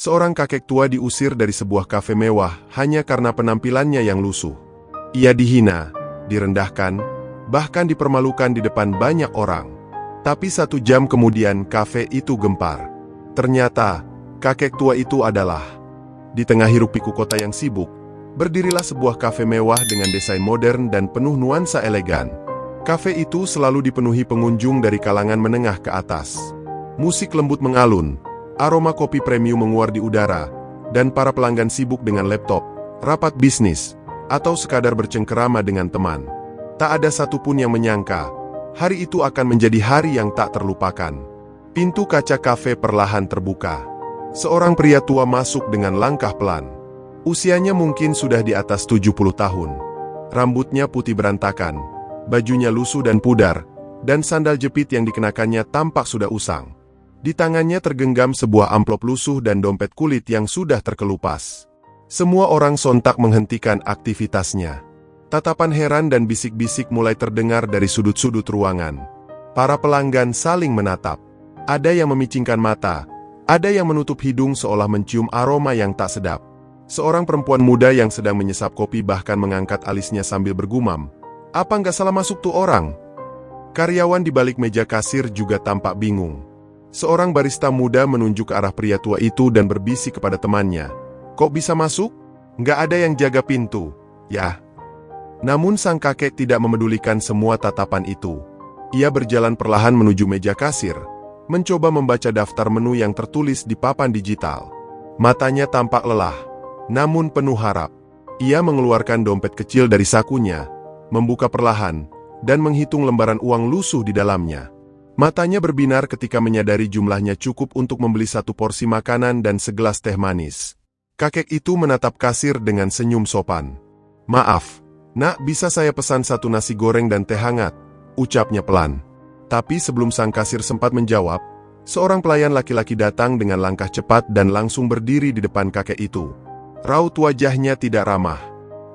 Seorang kakek tua diusir dari sebuah kafe mewah hanya karena penampilannya yang lusuh. Ia dihina, direndahkan, bahkan dipermalukan di depan banyak orang. Tapi 1 jam kemudian kafe itu gempar. Ternyata, kakek tua itu adalah... Di tengah hiruk-pikuk kota yang sibuk, berdirilah sebuah kafe mewah dengan desain modern dan penuh nuansa elegan. Kafe itu selalu dipenuhi pengunjung dari kalangan menengah ke atas. Musik lembut mengalun, aroma kopi premium menguar di udara, dan para pelanggan sibuk dengan laptop, rapat bisnis, atau sekadar bercengkerama dengan teman. Tak ada satupun yang menyangka, hari itu akan menjadi hari yang tak terlupakan. Pintu kaca kafe perlahan terbuka. Seorang pria tua masuk dengan langkah pelan. Usianya mungkin sudah di atas 70 tahun. Rambutnya putih berantakan, bajunya lusuh dan pudar, dan sandal jepit yang dikenakannya tampak sudah usang. Di tangannya tergenggam sebuah amplop lusuh dan dompet kulit yang sudah terkelupas. Semua orang sontak menghentikan aktivitasnya. Tatapan heran dan bisik-bisik mulai terdengar dari sudut-sudut ruangan. Para pelanggan saling menatap. Ada yang memicingkan mata, ada yang menutup hidung seolah mencium aroma yang tak sedap. Seorang perempuan muda yang sedang menyesap kopi bahkan mengangkat alisnya sambil bergumam, "Apa nggak salah masuk tuh orang?" Karyawan di balik meja kasir juga tampak bingung. Seorang barista muda menunjuk ke arah pria tua itu dan berbisik kepada temannya, "Kok bisa masuk? Nggak ada yang jaga pintu, ya?" Namun sang kakek tidak memedulikan semua tatapan itu. Ia berjalan perlahan menuju meja kasir, mencoba membaca daftar menu yang tertulis di papan digital. Matanya tampak lelah, namun penuh harap. Ia mengeluarkan dompet kecil dari sakunya, membuka perlahan, dan menghitung lembaran uang lusuh di dalamnya. Matanya berbinar ketika menyadari jumlahnya cukup untuk membeli 1 porsi makanan dan segelas teh manis. Kakek itu menatap kasir dengan senyum sopan. "Maaf, Nak, bisa saya pesan 1 nasi goreng dan teh hangat?" ucapnya pelan. Tapi sebelum sang kasir sempat menjawab, seorang pelayan laki-laki datang dengan langkah cepat dan langsung berdiri di depan kakek itu. Raut wajahnya tidak ramah.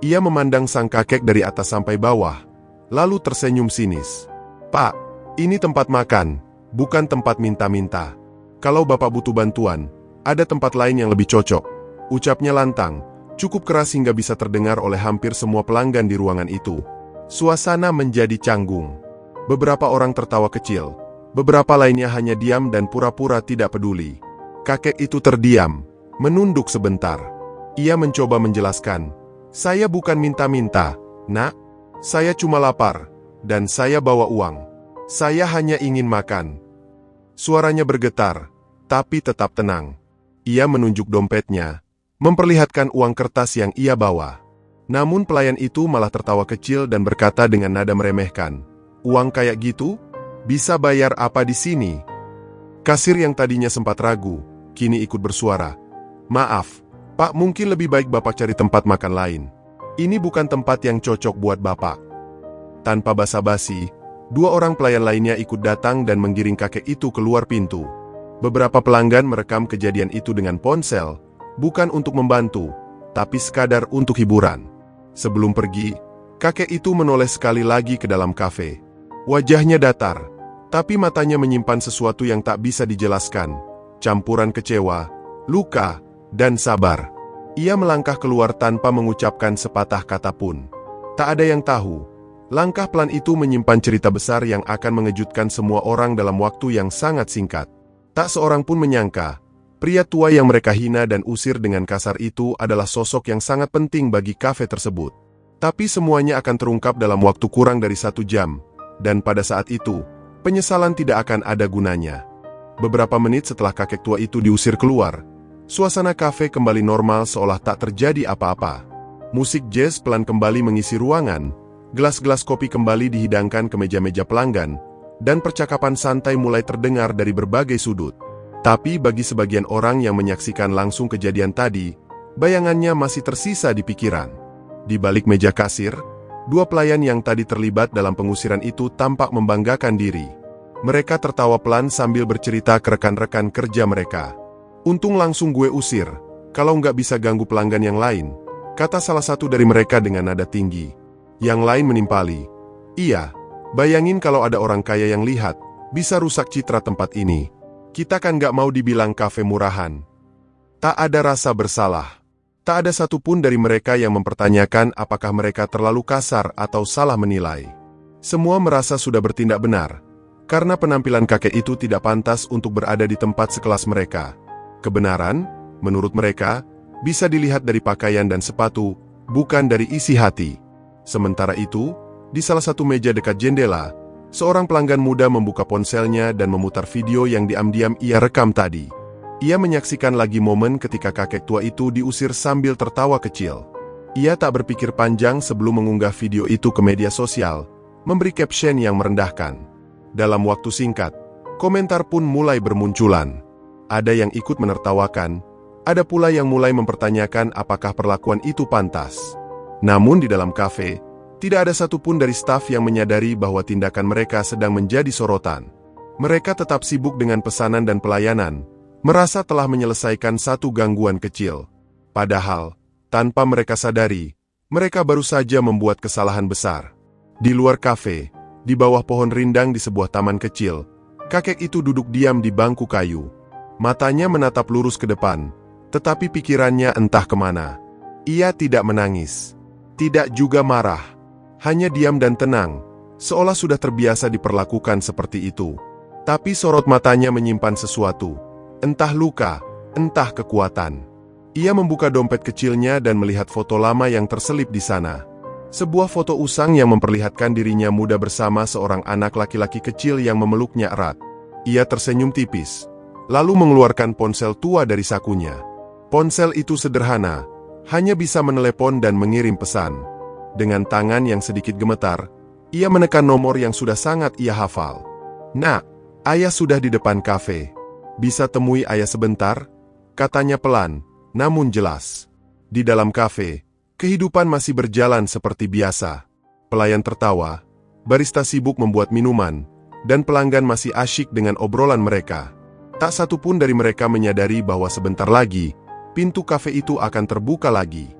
Ia memandang sang kakek dari atas sampai bawah, lalu tersenyum sinis. "Pak, ini tempat makan, bukan tempat minta-minta. Kalau Bapak butuh bantuan, ada tempat lain yang lebih cocok," ucapnya lantang, cukup keras hingga bisa terdengar oleh hampir semua pelanggan di ruangan itu. Suasana menjadi canggung. Beberapa orang tertawa kecil, beberapa lainnya hanya diam dan pura-pura tidak peduli. Kakek itu terdiam, menunduk sebentar. Ia mencoba menjelaskan, "Saya bukan minta-minta, Nak. Saya cuma lapar, dan saya bawa uang. Saya hanya ingin makan." Suaranya bergetar, tapi tetap tenang. Ia menunjuk dompetnya, memperlihatkan uang kertas yang ia bawa. Namun pelayan itu malah tertawa kecil dan berkata dengan nada meremehkan, "Uang kayak gitu? Bisa bayar apa di sini?" Kasir yang tadinya sempat ragu, kini ikut bersuara, "Maaf, Pak, mungkin lebih baik Bapak cari tempat makan lain. Ini bukan tempat yang cocok buat Bapak." Tanpa basa-basi, 2 orang pelayan lainnya ikut datang dan menggiring kakek itu keluar pintu. Beberapa pelanggan merekam kejadian itu dengan ponsel, bukan untuk membantu, tapi sekadar untuk hiburan. Sebelum pergi, kakek itu menoleh sekali lagi ke dalam kafe. Wajahnya datar, tapi matanya menyimpan sesuatu yang tak bisa dijelaskan, campuran kecewa, luka, dan sabar. Ia melangkah keluar tanpa mengucapkan sepatah kata pun. Tak ada yang tahu, langkah pelan itu menyimpan cerita besar yang akan mengejutkan semua orang dalam waktu yang sangat singkat. Tak seorang pun menyangka, pria tua yang mereka hina dan usir dengan kasar itu adalah sosok yang sangat penting bagi kafe tersebut. Tapi semuanya akan terungkap dalam waktu kurang dari 1 jam. Dan pada saat itu, penyesalan tidak akan ada gunanya. Beberapa menit setelah kakek tua itu diusir keluar, suasana kafe kembali normal seolah tak terjadi apa-apa. Musik jazz pelan kembali mengisi ruangan, gelas-gelas kopi kembali dihidangkan ke meja-meja pelanggan, dan percakapan santai mulai terdengar dari berbagai sudut. Tapi bagi sebagian orang yang menyaksikan langsung kejadian tadi, bayangannya masih tersisa di pikiran. Di balik meja kasir, 2 pelayan yang tadi terlibat dalam pengusiran itu tampak membanggakan diri. Mereka tertawa pelan sambil bercerita ke rekan-rekan kerja mereka. "Untung langsung gue usir, kalau nggak bisa ganggu pelanggan yang lain," kata salah satu dari mereka dengan nada tinggi. Yang lain menimpali, "Iya, bayangin kalau ada orang kaya yang lihat, bisa rusak citra tempat ini. Kita kan nggak mau dibilang kafe murahan." Tak ada rasa bersalah. Tak ada satupun dari mereka yang mempertanyakan apakah mereka terlalu kasar atau salah menilai. Semua merasa sudah bertindak benar, karena penampilan kakek itu tidak pantas untuk berada di tempat sekelas mereka. Kebenaran, menurut mereka, bisa dilihat dari pakaian dan sepatu, bukan dari isi hati. Sementara itu, di salah satu meja dekat jendela, seorang pelanggan muda membuka ponselnya dan memutar video yang diam-diam ia rekam tadi. Ia menyaksikan lagi momen ketika kakek tua itu diusir sambil tertawa kecil. Ia tak berpikir panjang sebelum mengunggah video itu ke media sosial, memberi caption yang merendahkan. Dalam waktu singkat, komentar pun mulai bermunculan. Ada yang ikut menertawakan, ada pula yang mulai mempertanyakan apakah perlakuan itu pantas. Namun di dalam kafe, tidak ada satupun dari staf yang menyadari bahwa tindakan mereka sedang menjadi sorotan. Mereka tetap sibuk dengan pesanan dan pelayanan, merasa telah menyelesaikan satu gangguan kecil. Padahal, tanpa mereka sadari, mereka baru saja membuat kesalahan besar. Di luar kafe, di bawah pohon rindang di sebuah taman kecil, kakek itu duduk diam di bangku kayu. Matanya menatap lurus ke depan, tetapi pikirannya entah kemana. Ia tidak menangis, tidak juga marah, hanya diam dan tenang, seolah sudah terbiasa diperlakukan seperti itu. Tapi sorot matanya menyimpan sesuatu. Entah luka, entah kekuatan. Ia membuka dompet kecilnya dan melihat foto lama yang terselip di sana. Sebuah foto usang yang memperlihatkan dirinya muda bersama seorang anak laki-laki kecil yang memeluknya erat. Ia tersenyum tipis, lalu mengeluarkan ponsel tua dari sakunya. Ponsel itu sederhana, hanya bisa menelepon dan mengirim pesan. Dengan tangan yang sedikit gemetar, ia menekan nomor yang sudah sangat ia hafal. "Nak, ayah sudah di depan kafe. Bisa temui ayah sebentar?" Katanya pelan, namun jelas. Di dalam kafe, kehidupan masih berjalan seperti biasa. Pelayan tertawa, barista sibuk membuat minuman, dan pelanggan masih asyik dengan obrolan mereka. Tak satu pun dari mereka menyadari bahwa sebentar lagi, pintu kafe itu akan terbuka lagi.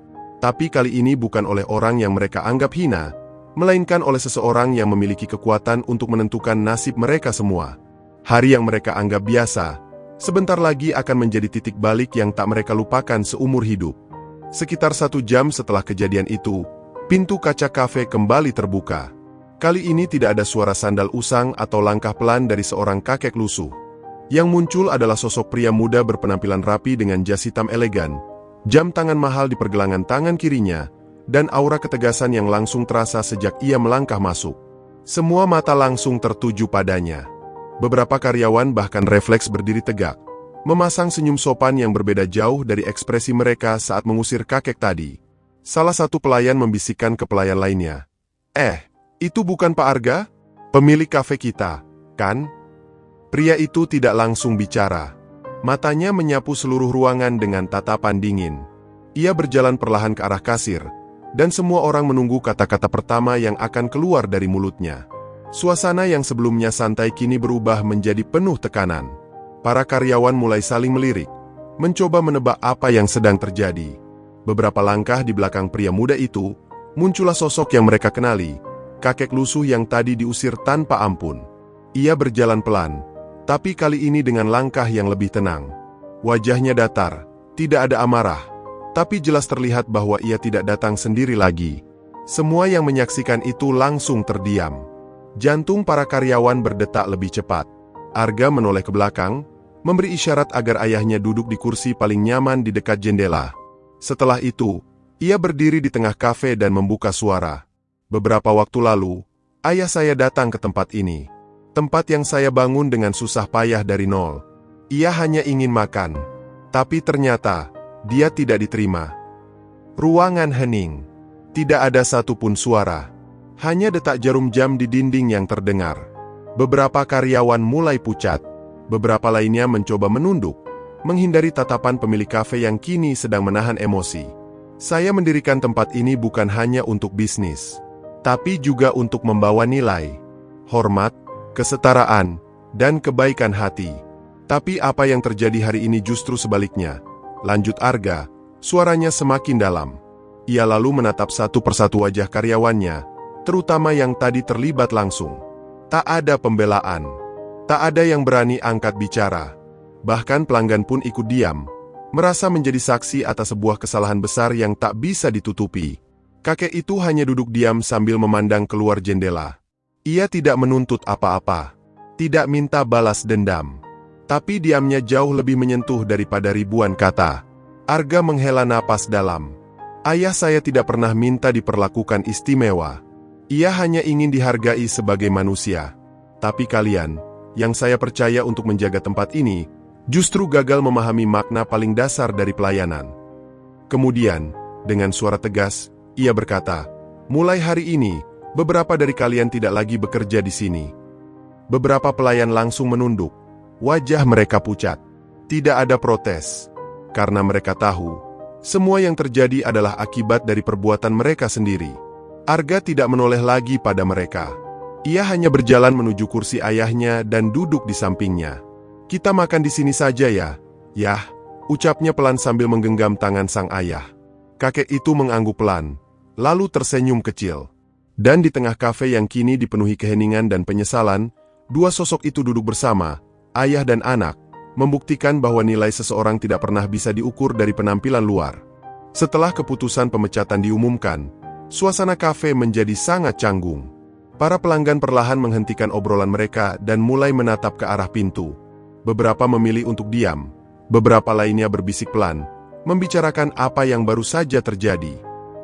Tapi kali ini bukan oleh orang yang mereka anggap hina, melainkan oleh seseorang yang memiliki kekuatan untuk menentukan nasib mereka semua. Hari yang mereka anggap biasa, sebentar lagi akan menjadi titik balik yang tak mereka lupakan seumur hidup. Sekitar 1 jam setelah kejadian itu, pintu kaca kafe kembali terbuka. Kali ini tidak ada suara sandal usang atau langkah pelan dari seorang kakek lusuh. Yang muncul adalah sosok pria muda berpenampilan rapi dengan jas hitam elegan, jam tangan mahal di pergelangan tangan kirinya, dan aura ketegasan yang langsung terasa sejak ia melangkah masuk. Semua mata langsung tertuju padanya. Beberapa karyawan bahkan refleks berdiri tegak, memasang senyum sopan yang berbeda jauh dari ekspresi mereka saat mengusir kakek tadi. Salah satu pelayan membisikkan ke pelayan lainnya, itu bukan Pak Arga? Pemilik kafe kita, kan?" Pria itu tidak langsung bicara. Matanya menyapu seluruh ruangan dengan tatapan dingin. Ia berjalan perlahan ke arah kasir, dan semua orang menunggu kata-kata pertama yang akan keluar dari mulutnya. Suasana yang sebelumnya santai kini berubah menjadi penuh tekanan. Para karyawan mulai saling melirik, mencoba menebak apa yang sedang terjadi. Beberapa langkah di belakang pria muda itu, muncullah sosok yang mereka kenali, kakek lusuh yang tadi diusir tanpa ampun. Ia berjalan pelan, tapi kali ini dengan langkah yang lebih tenang. Wajahnya datar, tidak ada amarah, tapi jelas terlihat bahwa ia tidak datang sendiri lagi. Semua yang menyaksikan itu langsung terdiam. Jantung para karyawan berdetak lebih cepat. Arga menoleh ke belakang, memberi isyarat agar ayahnya duduk di kursi paling nyaman di dekat jendela. Setelah itu, ia berdiri di tengah kafe dan membuka suara. "Beberapa waktu lalu, ayah saya datang ke tempat ini. Tempat yang saya bangun dengan susah payah dari nol. Ia hanya ingin makan. Tapi ternyata, dia tidak diterima." Ruangan hening. Tidak ada satupun suara. Hanya detak jarum jam di dinding yang terdengar. Beberapa karyawan mulai pucat. Beberapa lainnya mencoba menunduk, menghindari tatapan pemilik kafe yang kini sedang menahan emosi. "Saya mendirikan tempat ini bukan hanya untuk bisnis, tapi juga untuk membawa nilai, hormat, kesetaraan, dan kebaikan hati. Tapi apa yang terjadi hari ini justru sebaliknya," lanjut Arga, suaranya semakin dalam. Ia lalu menatap satu persatu wajah karyawannya, terutama yang tadi terlibat langsung. Tak ada pembelaan. Tak ada yang berani angkat bicara. Bahkan pelanggan pun ikut diam. merasa menjadi saksi atas sebuah kesalahan besar yang tak bisa ditutupi. Kakek itu hanya duduk diam sambil memandang keluar jendela. Ia tidak menuntut apa-apa, tidak minta balas dendam. Tapi diamnya jauh lebih menyentuh daripada ribuan kata. Arga menghela napas dalam. Ayah saya tidak pernah minta diperlakukan istimewa. Ia hanya ingin dihargai sebagai manusia. Tapi kalian, yang saya percaya untuk menjaga tempat ini, justru gagal memahami makna paling dasar dari pelayanan. Kemudian, dengan suara tegas, ia berkata, mulai hari ini, beberapa dari kalian tidak lagi bekerja di sini. Beberapa pelayan langsung menunduk. Wajah mereka pucat. Tidak ada protes. Karena mereka tahu, semua yang terjadi adalah akibat dari perbuatan mereka sendiri. Arga tidak menoleh lagi pada mereka. Ia hanya berjalan menuju kursi ayahnya dan duduk di sampingnya. Kita makan di sini saja ya. Yah, ucapnya pelan sambil menggenggam tangan sang ayah. Kakek itu mengangguk pelan, lalu tersenyum kecil. Dan di tengah kafe yang kini dipenuhi keheningan dan penyesalan, dua sosok itu duduk bersama, ayah dan anak, membuktikan bahwa nilai seseorang tidak pernah bisa diukur dari penampilan luar. Setelah keputusan pemecatan diumumkan, suasana kafe menjadi sangat canggung. Para pelanggan perlahan menghentikan obrolan mereka dan mulai menatap ke arah pintu. Beberapa memilih untuk diam, beberapa lainnya berbisik pelan, membicarakan apa yang baru saja terjadi.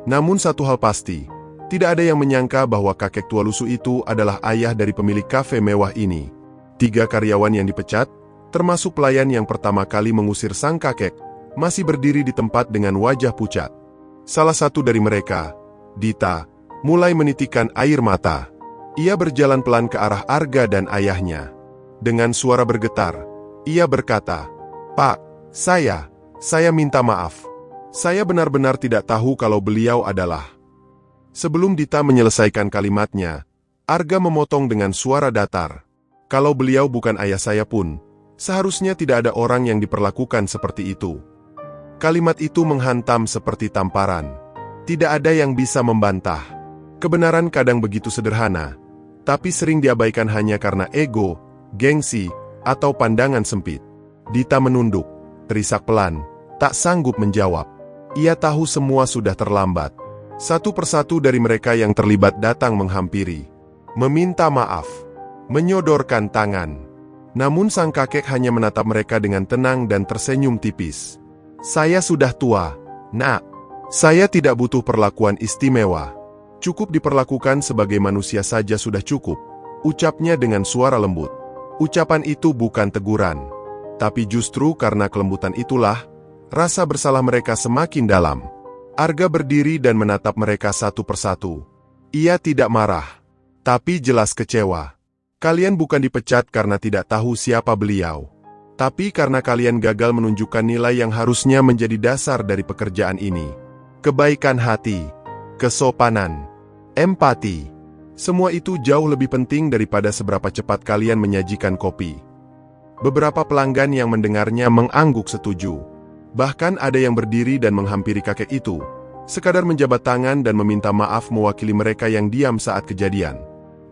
Namun satu hal pasti, tidak ada yang menyangka bahwa kakek tua lusuh itu adalah ayah dari pemilik kafe mewah ini. 3 karyawan yang dipecat, termasuk pelayan yang pertama kali mengusir sang kakek, masih berdiri di tempat dengan wajah pucat. Salah satu dari mereka, Dita, mulai menitikkan air mata. Ia berjalan pelan ke arah Arga dan ayahnya. Dengan suara bergetar, ia berkata, "Pak, saya minta maaf. Saya benar-benar tidak tahu kalau beliau adalah..." Sebelum Dita menyelesaikan kalimatnya, Arga memotong dengan suara datar. "Kalau beliau bukan ayah saya pun, seharusnya tidak ada orang yang diperlakukan seperti itu." Kalimat itu menghantam seperti tamparan. Tidak ada yang bisa membantah. Kebenaran kadang begitu sederhana, tapi sering diabaikan hanya karena ego, gengsi, atau pandangan sempit. Dita menunduk, terisak pelan, tak sanggup menjawab. Ia tahu semua sudah terlambat. Satu persatu dari mereka yang terlibat datang menghampiri, meminta maaf, menyodorkan tangan. Namun sang kakek hanya menatap mereka dengan tenang dan tersenyum tipis. "Saya sudah tua, Nak. Saya tidak butuh perlakuan istimewa. Cukup diperlakukan sebagai manusia saja sudah cukup," ucapnya dengan suara lembut. Ucapan itu bukan teguran, tapi justru karena kelembutan itulah, rasa bersalah mereka semakin dalam. Arga berdiri dan menatap mereka satu persatu. Ia tidak marah, tapi jelas kecewa. "Kalian bukan dipecat karena tidak tahu siapa beliau, tapi karena kalian gagal menunjukkan nilai yang harusnya menjadi dasar dari pekerjaan ini. Kebaikan hati, kesopanan, empati. Semua itu jauh lebih penting daripada seberapa cepat kalian menyajikan kopi." Beberapa pelanggan yang mendengarnya mengangguk setuju. Bahkan ada yang berdiri dan menghampiri kakek itu, sekadar menjabat tangan dan meminta maaf mewakili mereka yang diam saat kejadian.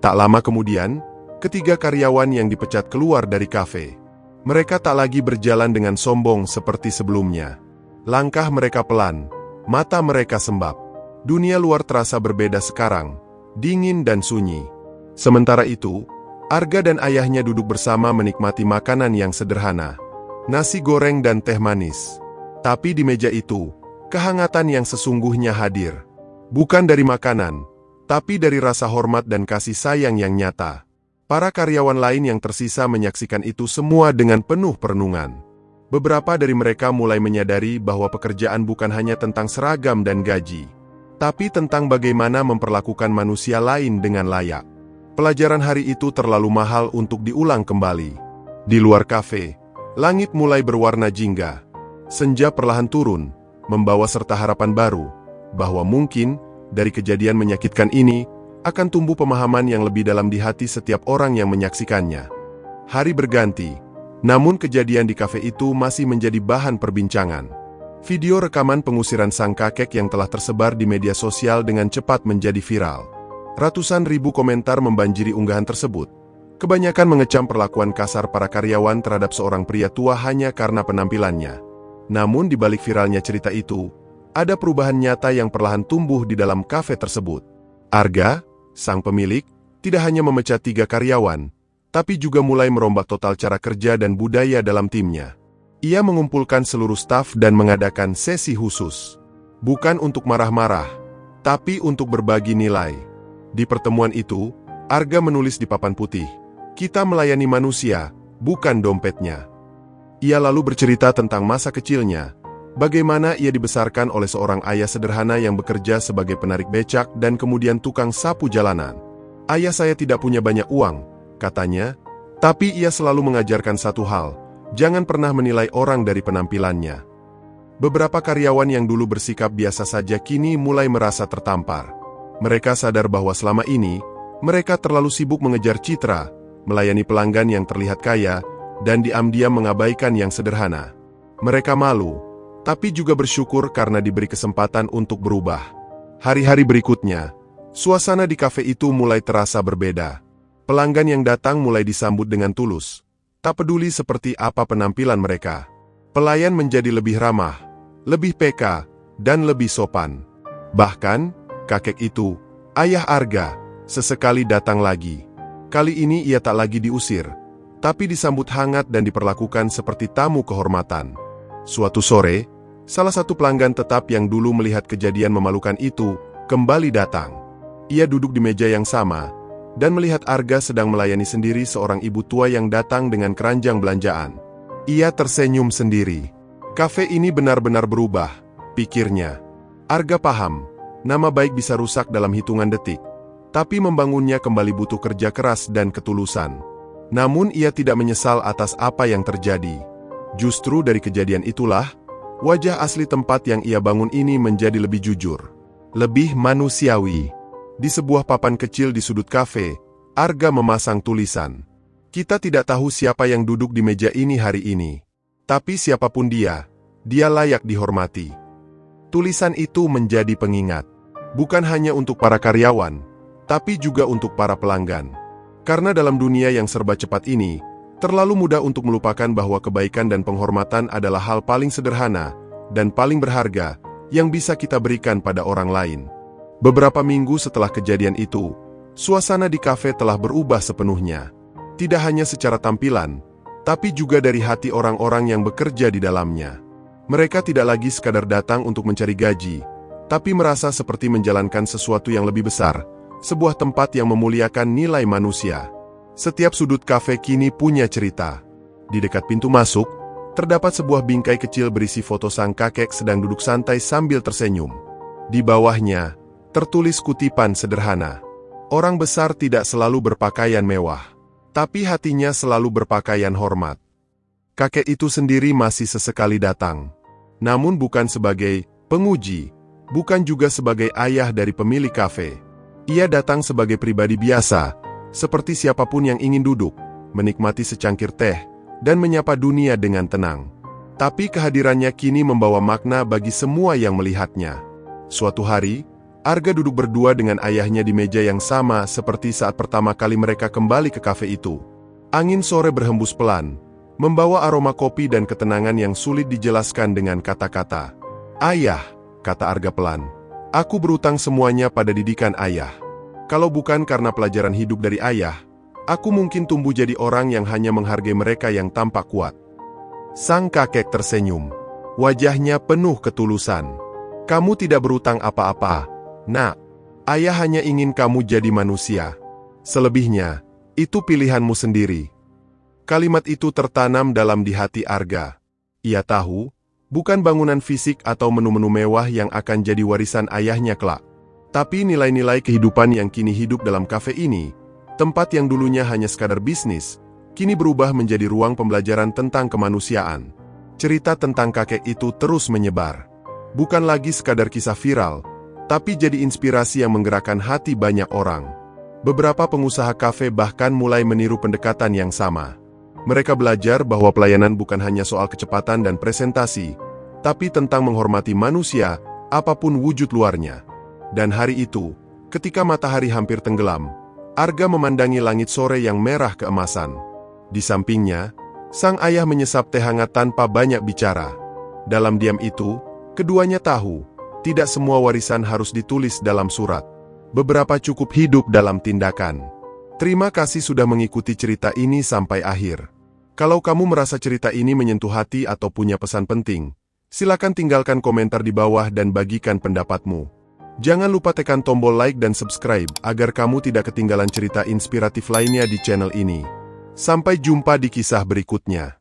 Tak lama kemudian, ketiga karyawan yang dipecat keluar dari kafe. Mereka tak lagi berjalan dengan sombong seperti sebelumnya. Langkah mereka pelan, mata mereka sembab. Dunia luar terasa berbeda sekarang, dingin dan sunyi. Sementara itu, Arga dan ayahnya duduk bersama menikmati makanan yang sederhana. Nasi goreng dan teh manis. Tapi di meja itu, kehangatan yang sesungguhnya hadir. Bukan dari makanan, tapi dari rasa hormat dan kasih sayang yang nyata. Para karyawan lain yang tersisa menyaksikan itu semua dengan penuh perenungan. Beberapa dari mereka mulai menyadari bahwa pekerjaan bukan hanya tentang seragam dan gaji, tapi tentang bagaimana memperlakukan manusia lain dengan layak. Pelajaran hari itu terlalu mahal untuk diulang kembali. Di luar kafe, langit mulai berwarna jingga. Senja perlahan turun, membawa serta harapan baru, bahwa mungkin, dari kejadian menyakitkan ini, akan tumbuh pemahaman yang lebih dalam di hati setiap orang yang menyaksikannya. Hari berganti, namun kejadian di kafe itu masih menjadi bahan perbincangan. Video rekaman pengusiran sang kakek yang telah tersebar di media sosial dengan cepat menjadi viral. Ratusan ribu komentar membanjiri unggahan tersebut. Kebanyakan mengecam perlakuan kasar para karyawan terhadap seorang pria tua hanya karena penampilannya. Namun di balik viralnya cerita itu, ada perubahan nyata yang perlahan tumbuh di dalam kafe tersebut. Arga, sang pemilik, tidak hanya memecat 3 karyawan, tapi juga mulai merombak total cara kerja dan budaya dalam timnya. Ia mengumpulkan seluruh staf dan mengadakan sesi khusus. Bukan untuk marah-marah, tapi untuk berbagi nilai. Di pertemuan itu, Arga menulis di papan putih, "Kita melayani manusia, bukan dompetnya." Ia lalu bercerita tentang masa kecilnya, bagaimana ia dibesarkan oleh seorang ayah sederhana yang bekerja sebagai penarik becak dan kemudian tukang sapu jalanan. "Ayah saya tidak punya banyak uang," katanya, "tapi ia selalu mengajarkan satu hal, jangan pernah menilai orang dari penampilannya." Beberapa karyawan yang dulu bersikap biasa saja kini mulai merasa tertampar. Mereka sadar bahwa selama ini, mereka terlalu sibuk mengejar citra, melayani pelanggan yang terlihat kaya, dan diam-diam mengabaikan yang sederhana. Mereka malu, tapi juga bersyukur karena diberi kesempatan untuk berubah. Hari-hari berikutnya, suasana di kafe itu mulai terasa berbeda. Pelanggan yang datang mulai disambut dengan tulus, tak peduli seperti apa penampilan mereka. Pelayan menjadi lebih ramah, lebih peka, dan lebih sopan. Bahkan, kakek itu, ayah Arga, sesekali datang lagi. Kali ini ia tak lagi diusir, tapi disambut hangat dan diperlakukan seperti tamu kehormatan. Suatu sore, salah satu pelanggan tetap yang dulu melihat kejadian memalukan itu, kembali datang. Ia duduk di meja yang sama, dan melihat Arga sedang melayani sendiri seorang ibu tua yang datang dengan keranjang belanjaan. Ia tersenyum sendiri. Kafe ini benar-benar berubah, pikirnya. Arga paham, nama baik bisa rusak dalam hitungan detik, tapi membangunnya kembali butuh kerja keras dan ketulusan. Namun ia tidak menyesal atas apa yang terjadi. Justru dari kejadian itulah, wajah asli tempat yang ia bangun ini menjadi lebih jujur, lebih manusiawi. Di sebuah papan kecil di sudut kafe, Arga memasang tulisan, "Kita tidak tahu siapa yang duduk di meja ini hari ini. Tapi siapapun dia layak dihormati." Tulisan itu menjadi pengingat, bukan hanya untuk para karyawan, tapi juga untuk para pelanggan. Karena dalam dunia yang serba cepat ini, terlalu mudah untuk melupakan bahwa kebaikan dan penghormatan adalah hal paling sederhana dan paling berharga yang bisa kita berikan pada orang lain. Beberapa minggu setelah kejadian itu, suasana di kafe telah berubah sepenuhnya. Tidak hanya secara tampilan, tapi juga dari hati orang-orang yang bekerja di dalamnya. Mereka tidak lagi sekadar datang untuk mencari gaji, tapi merasa seperti menjalankan sesuatu yang lebih besar, sebuah tempat yang memuliakan nilai manusia. Setiap sudut kafe kini punya cerita. Di dekat pintu masuk, terdapat sebuah bingkai kecil berisi foto sang kakek sedang duduk santai sambil tersenyum. Di bawahnya, tertulis kutipan sederhana, "Orang besar tidak selalu berpakaian mewah, tapi hatinya selalu berpakaian hormat." Kakek itu sendiri masih sesekali datang. Namun bukan sebagai penguji, bukan juga sebagai ayah dari pemilik kafe. Ia datang sebagai pribadi biasa, seperti siapapun yang ingin duduk, menikmati secangkir teh, dan menyapa dunia dengan tenang. Tapi kehadirannya kini membawa makna bagi semua yang melihatnya. Suatu hari, Arga duduk berdua dengan ayahnya di meja yang sama seperti saat pertama kali mereka kembali ke kafe itu. Angin sore berhembus pelan, membawa aroma kopi dan ketenangan yang sulit dijelaskan dengan kata-kata. "Ayah," kata Arga pelan, "aku berutang semuanya pada didikan ayah. Kalau bukan karena pelajaran hidup dari ayah, aku mungkin tumbuh jadi orang yang hanya menghargai mereka yang tampak kuat." Sang kakek tersenyum. Wajahnya penuh ketulusan. "Kamu tidak berutang apa-apa, Nak. Ayah hanya ingin kamu jadi manusia. Selebihnya, itu pilihanmu sendiri." Kalimat itu tertanam dalam di hati Arga. Ia tahu, bukan bangunan fisik atau menu-menu mewah yang akan jadi warisan ayahnya kelak, tapi nilai-nilai kehidupan yang kini hidup dalam kafe ini. Tempat yang dulunya hanya sekadar bisnis, kini berubah menjadi ruang pembelajaran tentang kemanusiaan. Cerita tentang kakek itu terus menyebar. Bukan lagi sekadar kisah viral, tapi jadi inspirasi yang menggerakkan hati banyak orang. Beberapa pengusaha kafe bahkan mulai meniru pendekatan yang sama. Mereka belajar bahwa pelayanan bukan hanya soal kecepatan dan presentasi, tapi tentang menghormati manusia, apapun wujud luarnya. Dan hari itu, ketika matahari hampir tenggelam, Arga memandangi langit sore yang merah keemasan. Di sampingnya, sang ayah menyesap teh hangat tanpa banyak bicara. Dalam diam itu, keduanya tahu, tidak semua warisan harus ditulis dalam surat. Beberapa cukup hidup dalam tindakan. Terima kasih sudah mengikuti cerita ini sampai akhir. Kalau kamu merasa cerita ini menyentuh hati atau punya pesan penting, silakan tinggalkan komentar di bawah dan bagikan pendapatmu. Jangan lupa tekan tombol like dan subscribe agar kamu tidak ketinggalan cerita inspiratif lainnya di channel ini. Sampai jumpa di kisah berikutnya.